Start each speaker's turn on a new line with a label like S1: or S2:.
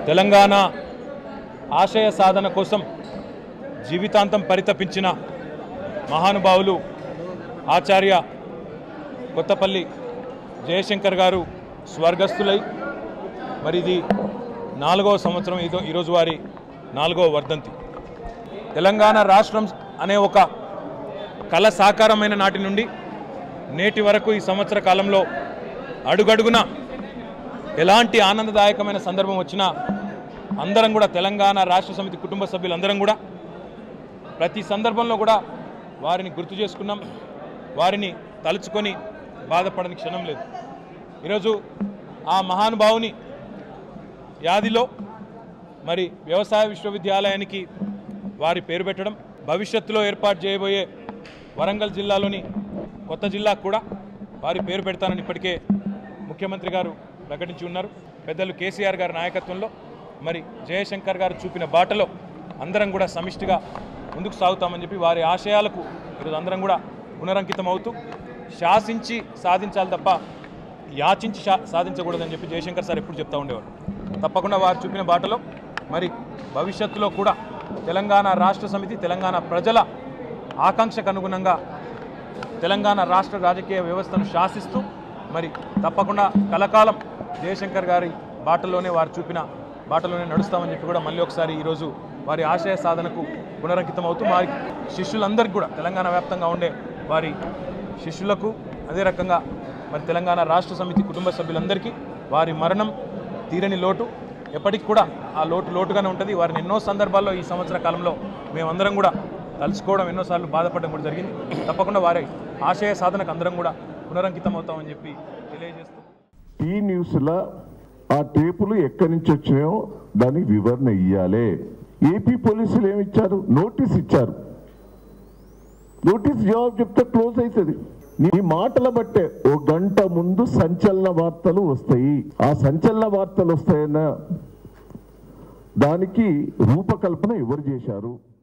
S1: తెలంగాణ ఆశయ సాధన కోసం జీవితాంతం పరితపించిన మహానుభావులు ఆచార్య కొత్తపల్లి జయశంకర్ గారు స్వర్గస్థులై మరి ఇది 4వ సంవత్సరం ఈరోజు వారి 4వ వర్ధంతి. తెలంగాణ రాష్ట్రం అనే ఒక కళ సాకారమైన నాటి నుండి నేటి వరకు ఈ సంవత్సర కాలంలో అడుగడుగున ఎలాంటి ఆనందదాయకమైన సందర్భం వచ్చినా అందరం కూడా తెలంగాణ రాష్ట్ర సమితి కుటుంబ సభ్యులందరం కూడా ప్రతి సందర్భంలో కూడా వారిని గుర్తు చేసుకున్నాం. వారిని తలుచుకొని బాధపడని క్షణం లేదు. ఈరోజు ఆ మహానుభావుని యాదిలో మరి వ్యవసాయ విశ్వవిద్యాలయానికి వారి పేరు పెట్టడం, భవిష్యత్తులో ఏర్పాటు చేయబోయే వరంగల్ జిల్లాలోని కొత్త జిల్లాకు కూడా వారి పేరు పెడతానని ఇప్పటికే ముఖ్యమంత్రి గారు ప్రకటించి ఉన్నారు. పెద్దలు కేసీఆర్ గారి నాయకత్వంలో మరి జయశంకర్ గారు చూపిన బాటలో అందరం కూడా సమిష్టిగా ముందుకు సాగుతామని చెప్పి వారి ఆశయాలకు ఈరోజు అందరం కూడా పునరంకితం అవుతూ శాసించి సాధించాలి తప్ప యాచించి సాధించకూడదని చెప్పి జయశంకర్ సార్ ఎప్పుడు చెప్తూ ఉండేవారు. తప్పకుండా వారు చూపిన బాటలో మరి భవిష్యత్తులో కూడా తెలంగాణ రాష్ట్ర సమితి తెలంగాణ ప్రజల ఆకాంక్షకు అనుగుణంగా తెలంగాణ రాష్ట్ర రాజకీయ వ్యవస్థను శాసిస్తూ మరి తప్పకుండా కలకాలం జయశంకర్ గారి బాటలోనే వారు చూపిన బాటలోనే నడుస్తామని చెప్పి కూడా మళ్ళీ ఒకసారి ఈరోజు వారి ఆశయ సాధనకు పునరంకితం అవుతూ వారి శిష్యులందరికీ కూడా తెలంగాణ వ్యాప్తంగా ఉండే వారి శిష్యులకు అదే రకంగా మరి తెలంగాణ రాష్ట్ర సమితి కుటుంబ సభ్యులందరికీ వారి మరణం తీరని లోటు ఎప్పటికి కూడా ఆ లోటుగానే ఉంటుంది. వారిని ఎన్నో సందర్భాల్లో ఈ సంవత్సర కాలంలో మేమందరం కూడా తలుచుకోవడం, ఎన్నోసార్లు బాధపడడం కూడా జరిగింది. తప్పకుండా వారి ఆశయ సాధనకు అందరం కూడా పునరంకితం అవుతామని చెప్పి తెలియజేస్తూ
S2: ఈ న్యూస్లో ఆ టేపులు ఎక్కడి నుంచి వచ్చినాయో దానికి వివరణ ఇవ్వాలి. ఏపీ పోలీసులు ఏమిచ్చారు? నోటీస్ ఇచ్చారు. నోటీస్ జవాబు చెప్తే క్లోజ్ అవుతుంది. నీ మాటల బట్టే ఓ గంట ముందు సంచలన వార్తలు వస్తాయి. ఆ సంచలన వార్తలు వస్తాయన్న దానికి రూపకల్పన ఎవరు చేశారు?